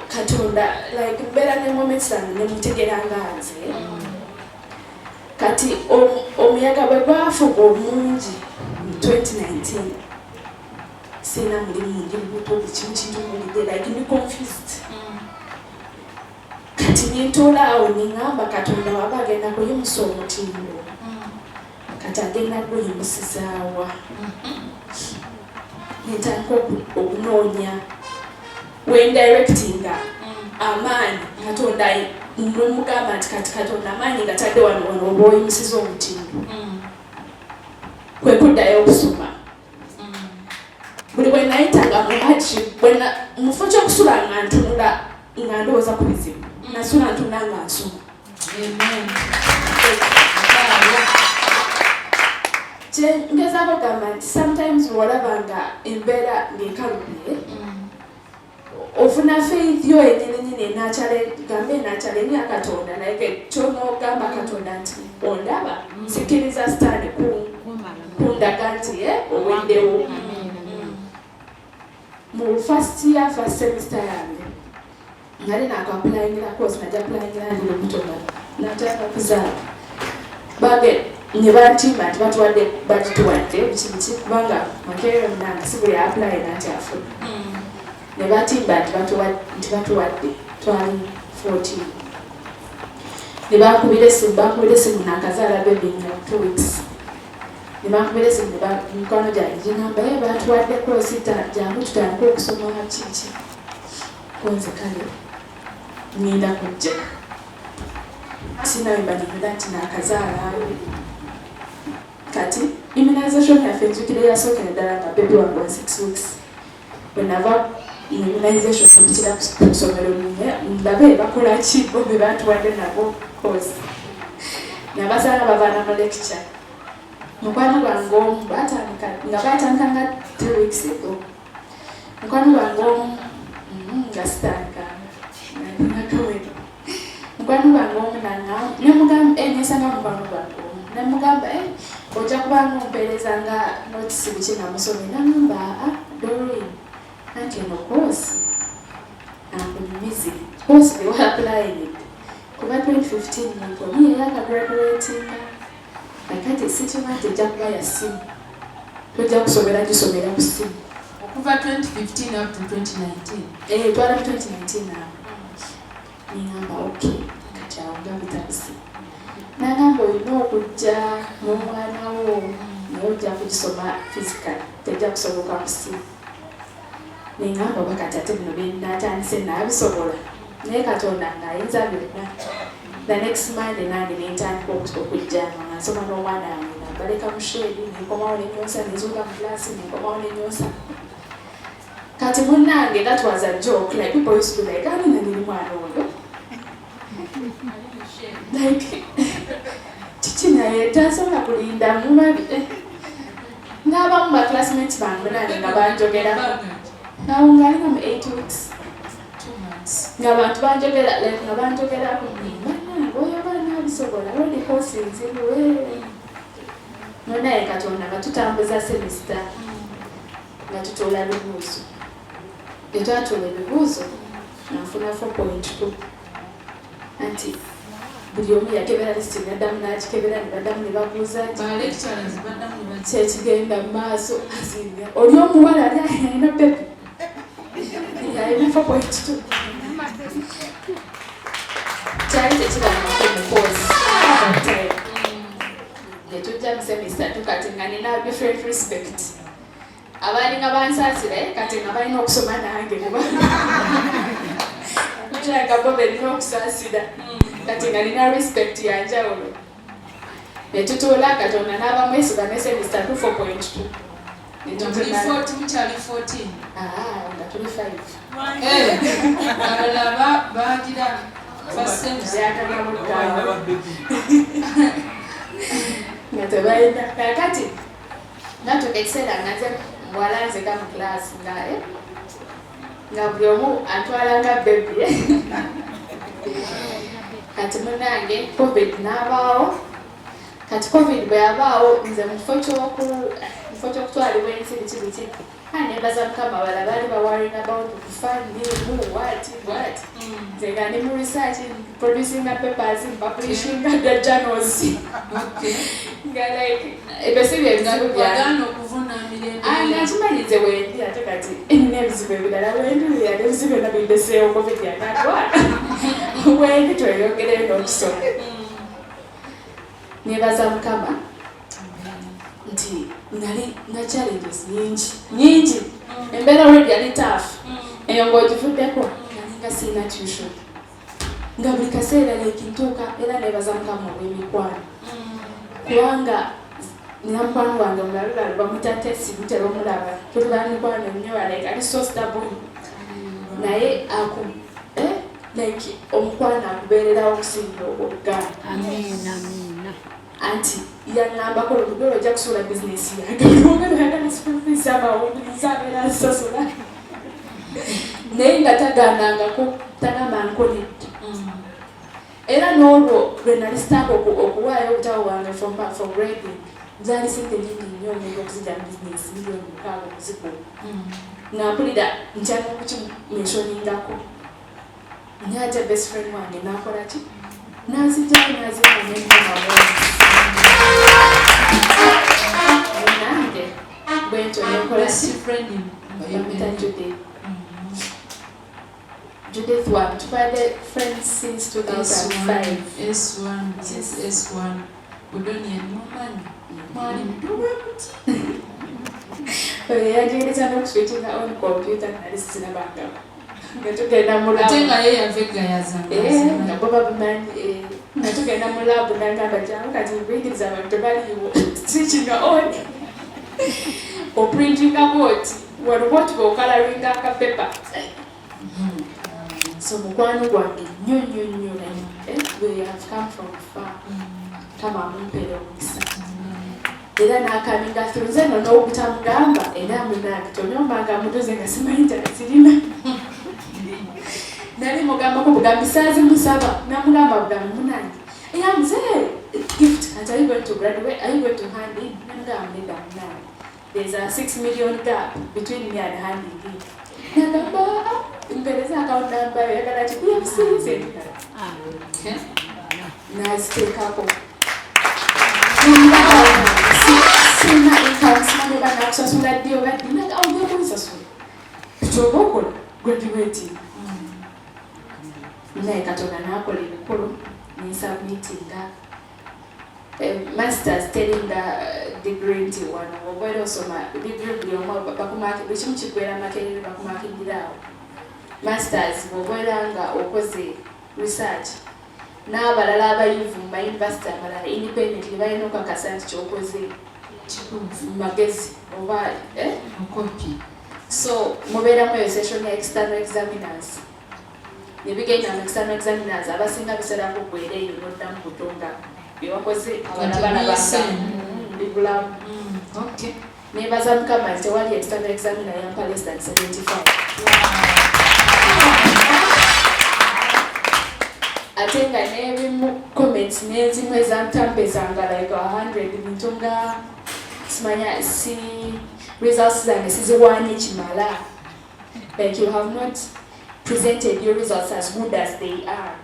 katonda like mbera ne moments zange ne mutegeranga nze kati omuyaga bwe gwafuga omungi mu 2019 sina mulimu ndi buto bikintu like ni confused kati nintoola awo ningamba katonda waba agenda kuyimusa omutindo kati agenda kuyimusizaawa nentandika okunoonya wendirectinga amaanyi katonda nomugamba nti kati katonda amaanyi gatadde wano oba oyimusiza omutindo kwe kuddayo okusoma buli bwe nayitanga mu hardship mufo ky'okusula nga ntunula nga ndowooza ku bizibu nasula ntunda nga nsoma ngezaako gamba nti sometimes olaba nga embeera ng'ekaluye ofuna faith yo yennyini enakyalenya katonda naye kyonoogamba katonda nti ondaba sikiriza stand kundaga nti oweddewo mu first semester yange nali nakapulayingira course najja pulayingira ndiri okutoba nataka kuzaala bage ne bantimba nti bagituwadde biki kubanga makerere munanga si buli apply nanti afuna ne batimba nti batuwadde twali 14 ne bankubira esimu nakazaala baby nga 2 weeks ne bankubira esimu mikwano gyange gingamba batuwadde kurosita jangu tutandika okusoma kiki konze kale ngenda kujja sinayimba nivira nti nakazaala kati immunization yaffe njukire yasookera ddala nga baby wange wa 6 weeks bwenava immunization kutira ku ssomero ndabe bakola ki bo be batuwadde nabo course nabazaala bavaana mu lecture mukwano gwange omu nga batandika nga 3 weeks ago mukwano gwange omu nga sitandika nandinatowero mukwano gwange omu nemugamba nesanga mukwano gwange omu nemugamba ojja kubanga ompeereza nga notisi biki nga musomi nagamba Doreen anti eno course ankunyumize course they were applying it kuba 2015 munkomi eyakagraduatinga akati sikimanti ejja kuba ya simu tojja kusomera gisomera ku simu okuva 2015 up to 2019 twala 2019 awo ningamba okay kati awo ngabitabusi nagamba olina okujja n'omwana wo naye ojja kugisoma physical tejja kusoboka ku simu ningamba oba kati ate bino byenatandise naabisobola naye katonda ng'ayinza byonna the next Monday nange nentandika okujja nga nsoma n'omwana wange nambaleka mu shedi nenkomawo nenyosa nezuuka mu class nenkomawo nenyosa kati munnange that was a joke like people used to be like ani nanyini mwana oyo like kiki naye tasobola kulinda mubabi n'abamu ba classmates bange nange nga banjogerako nawo ngaalinga mu 8 weeks nga abantu banjogerako oyo abaana abisobola lodi kosi nzibu nonaye katonda nga tutambuza semester nga tutoola bibuuzo etwatoola ebibuuzo nafuna 4.2 anti buli omu yakebera lisiti naddamu nakikebera nibaddamu ne babuuza kyekigenda mu maaso azinga oli omuwala ali alina pepe yalina 4.2 kyali tekibanako mukozi netujja mu semester tukati nga nina different respect abalinga bansaasira kati nga balina okusoma nange kukyanga bo belina okusaasira kati nga nina respect yanjawulo netutoola katonda n'abamwesiga ne semester 4.2 mukyali 14 nga tuli 5 abalaba bagira nga tebalina kakati natuka ekiseera ngaze muwala nzeka mu class nga buli omu antwalanga bebi kati munange covid n'abaawo kati covid bwe yabaawo nze mu kifo ky'okutwalibwa ensi biki nebaza mukama wala bali worrying about funding, what. They can do research, producing papers, publishing the journals. Okay. Like, basically, nakimalize wendi ate kati n'ebizibu ebirala wendi yali ebizibu byonna bindeseewo covid yanatwala wendi tweyogere n'okusoma. Nebaza mukama nti na challenges nyingi embeera already yali tough eyo ng'ogivuddeko nalinga siina tuition nga buli kaseera lekintuuka era nebaza mukama olw'emikwano kubanga nina mukwano wange omulala bamuyita Tesi mutera omulaba tulibana mikwano nnyo like ali so stubborn naye like omukwano akubeererawo okusinga obuganda. Amina. Anti yangambako olugero ojja kusuula bizinesi yange oyagala school fees amawuliriza abeera asosola naye nga tagaanangako tagamba nkonedde era n'olwo lwe nali sitaaka okuwaayo obutawo bwange for grading zaali sente nyingi nnyo omuntu okuzijja mu bizinesi miliyoni 6 okuzikola nga mpulira ntyana okukimeshoningako nyaja best friend wange n'akola ki nazijjayo nazimanya ennyo nange bwentyo nekola Judith one. Tupade friends since 2005. S1 since S1. Udoni mwani mduwe kuti. Yajeeleza n'okuswitchinga on computer nali sina backup. Natugenda mu lab. Atenga yeye avega yazanga. Nga baba bimanyi natugenda mu lab nangamba jangu kati mbiyiriza abantu baliwo switchinga on. Oprintinga board. Waliwo tubokalaringa akapepa. So mukwano gwange nnyo we have come from far. Kama mumpere omukisa. Era n'akaminga through zeno n'obutamugamba era munange tonyombanga mutuze nga simanyi zirina. Nali mugambako bugambi saazi musaba namugamba bugambi munange. Eya mzee gift and are you going to graduate? Are you going to hand in? Namugamba nenda munange. There's a 6 million gap between me and handing in. Nagamba mbeleza account number yagala ati kuyamusize. Okay. Naziteekako. Sina income simanye bana kusasula dio gadi naga ujja kunsasula. Kutobokola graduating. Naye Katonda n'akola ebikulu ne submittinga masters telling degree nti wano obeera osoma degree buli omu buli kimu kiggwera makerere bakumakingiraawo. Masters bw'obeera nga okoze research n'abalala abayivu mu mayunivasite amalala independently balina okukakasa nti kyokoze magezi oba Okopi. So mubeeramu eyo session ya external examiners. Nebigenda mu external examiners abasinga biserako gwera eyo n'oddamu kutonda byewakoze abalabala bigulamu. Okay. Nebaza mukama nti tewali external examiner yampa less than 75. Ate nga n'ebimu comments n'ezimu ezantambezanga like 100 bintu nga simanya si results zange siziwaanye kimala. Like you have not presented your results as good as they are.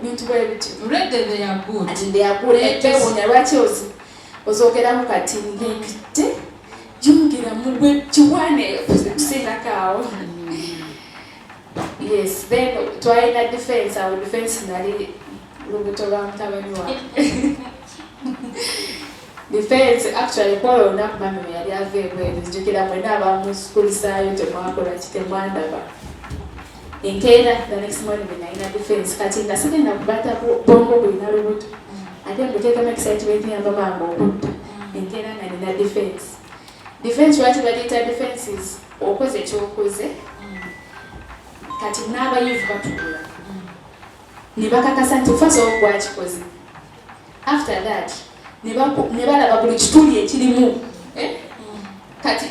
Bintu bwebityo. Already they are good. Ati they are good. Etebunya lwaki ozogeramu kati ngekite jungira mu kiwane kusinakaawo. Yes, then twalina defense, our defense nali lubuto lwa mutabani wange. Defense actually kwala olunaku mami we yali aveebweru nzijukira mwena abamusikulisaayo temwakola kitemwandaba. Enkeera the next morning when nalina defense kati nga sigenda kubata bongo bwina lubuto ate mbuteekamu excitement yamba mangu okutta. Enkeera nga nina defense. Defense lwaki baliyita defenses okoze ekyokoze kati n'abayivu batuula ne bakakasa nti ofaso gwakikoze. After that ne balaba buli kituli ekirimu kati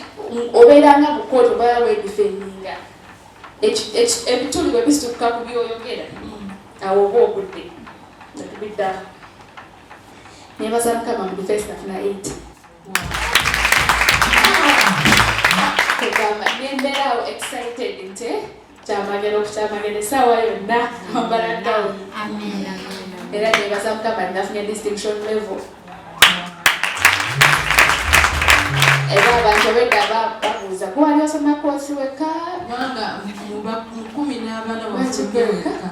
obeeranga mu kooti oba weedifendinga ebituli bwe bisituka ku byoyogera awo oba ogudde nga tubiddamu. Nebaza mukama mu defense nafuna 8. kugamba nembeerawo excited nti kyamagero okukyamagero essaawa yonna wambala down era nebaza mukama nafunye distinction level era abantu obedda babuuza kuwali osoma koosi weka kubanga mu 14 bafudde weka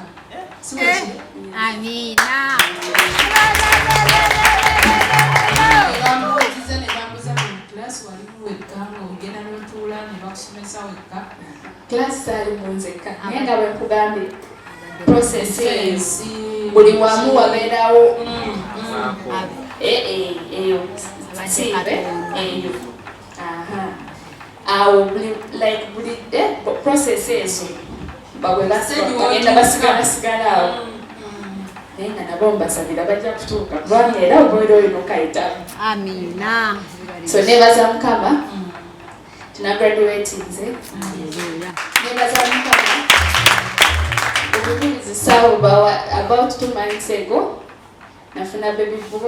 Amina. Class ali munzeka naye nga bwe nkugambye process buli wamu wabeerawo eyo sibe eyo awo buli process ezo babwe bagenda basigala awo naye nga nabo mbasabira bajja kutuuka kubanga era obwera oyo nokayitamu. Amina. So nebaza mukama tunagraduate nze nebaza mukama Obujulizi sawa about 2 months ago nafuna baby boy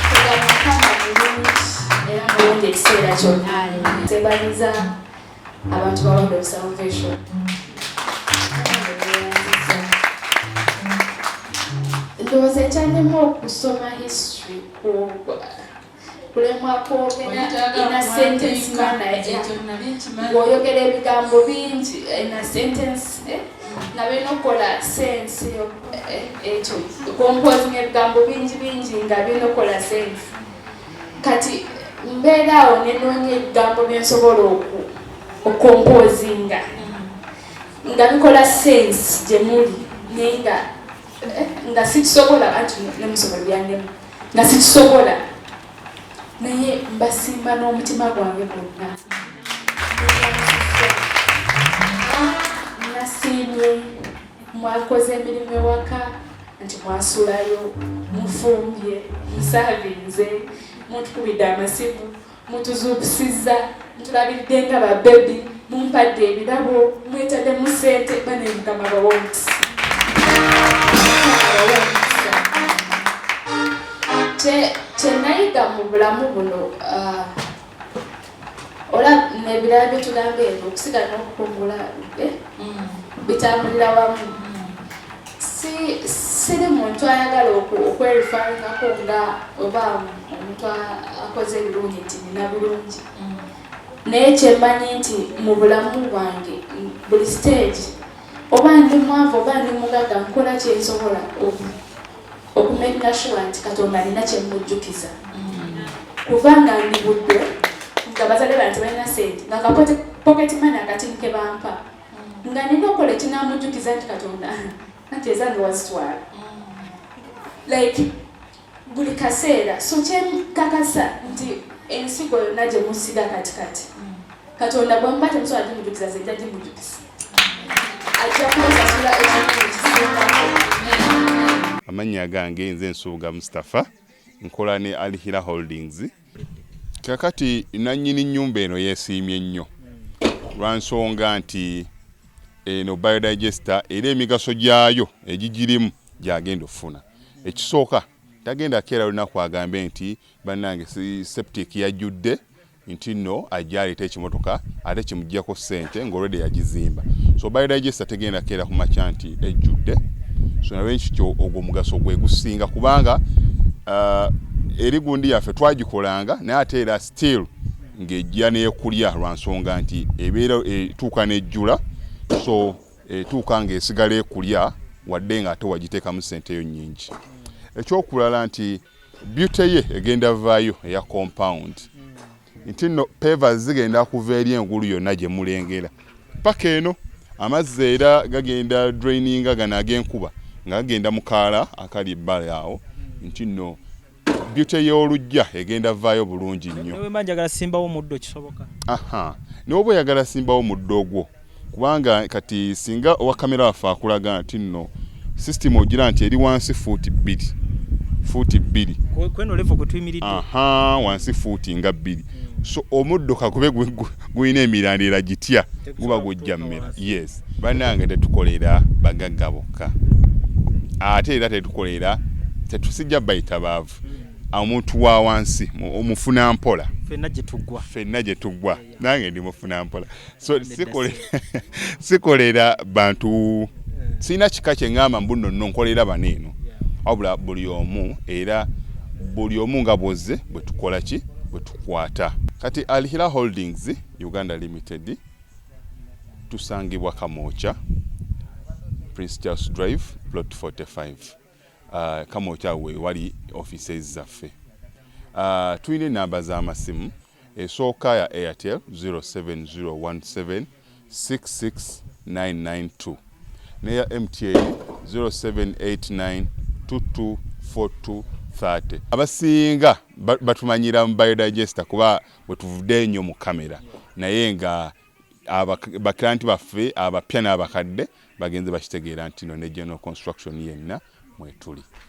kuga mukama mulungi era mulungi ekiseera kyonna sebaliza abantu ba Word of Salvation. Ndowooza ekyandema okusoma history kulemwa kwogera ina sentence manner ng'oyogera ebigambo bingi ina sentence nga birina okukola sense ekyo composing ebigambo bingi nga birina okukola sense kati mbeeraawo nenoonya ebigambo byensobola okompozinga nga bikola sense gye muli naye nga sikisobola anti nemusobola byandemu nga sikisobola naye mbasimba n'omutima gwange gwonna nasiimye mwakoze emirimu ewaka nti mwasulayo mufumbye musavinze mutukubidde amasimu mutuzuukusiza mutulabiridde nga babebi mumpadde ebirabo mwetaddemu ssente bane mukama bawomukisa kyenayiga mu bulamu buno ola nebirala byetugamba ebyo okusigala n'okukungula bitambulira wamu siri muntu ayagala okwerifaringako nga oba omuntu akoze ebirungi nti nina bulungi naye kyemmanyi nti mu bulamu bwange buli stage oba ndi mwavu oba ndi mugaga nkola kyensobola okumakinga sure nti Katonda nina kyemmujjukiza kubanga ndi budde nga bazadde bantu balina sente nga pocket money akatini ke bampa nga nina okukola ekinamujjukiza nti Katonda anti ezange wazitwala like buli kaseera so kyemukakasa nti ensigo yonna gye musiga katikati Katonda bwampa temusobola gimujjukiza zejja gimujjukiza ajja kumusasula ekintu kisinga. Amannya gange nze Nsuuga Mustafa nkola ne Alihira Holdings. Kakati nannyini nnyumba eno yeesiimye nnyo lwa nsonga nti eno biodigester era emigaso gyayo egigirimu gyagenda okufuna. Ekisooka tagenda keera lunaku agambe nti bannange septic yajjudde nti nno ajja aleeta ekimotoka ate kimuggyako ssente ng'olwedde yagizimba. So biodigester tegenda keera ku makya nti ejjudde. So nalwekyo ogwo mugaso gwe gusinga kubanga eri gundi yaffe twagikolanga naye ate era still ng'ejja n'ekulya lwa nsonga nti ebeera etuuka n'ejjula so etuuka ng'esigala ekulya wadde ng'ate wagiteekamu ssenteyo nnyingi. Ekyokulala nti beauty ye egenda vaayo eya compound nti nno pavers zigenda kuva eri engulu yonna gye mulengera paka eno amazzi era gagenda draininga gano ag'enkuba nga gagenda mu kaala akali ebbala awo nti nno beauty y'olujja egenda vaayo bulungi nnyo. Newe manjagala simbawo muddo kisoboka. N'oba oyagala simbawo muddo ogwo kubanga kati singa owa kamera waffe akulaga nti nno system ogira nti eri wansi fuuti 2 kweno level kwe tuyimiridde wansi fuuti nga 2 so omuddo kakube guyina emirandira gitya guba gujja mmera. Yes bannange tetukolera bagagga bokka ate era tetukolera tetusijja bayita baavu omuntu wa wansi omufuna mpola ffenna gye tuggwa nange ndi mufuna mpola so sikolera bantu sina kika kye ngamba mbu nno nkolera baneeno wabula buli omu nga bwozze bwe tukola ki bwe tukwata kati Alihira Holdings Uganda Limited tusangibwa Kamoocha Prince Charles Drive plot 45 Kamoocha we wali offices zaffe tulina namba z'amasimu esooka ya Airtel 07017669992 neya MTN 0789224230 abasinga batumanyira mu biodigester kuba bwe tuvudde nnyo mu kamera naye nga baklanti baffe abapya n'abakadde bagenze bakitegeera nti no ne general construction yenna mwetuli.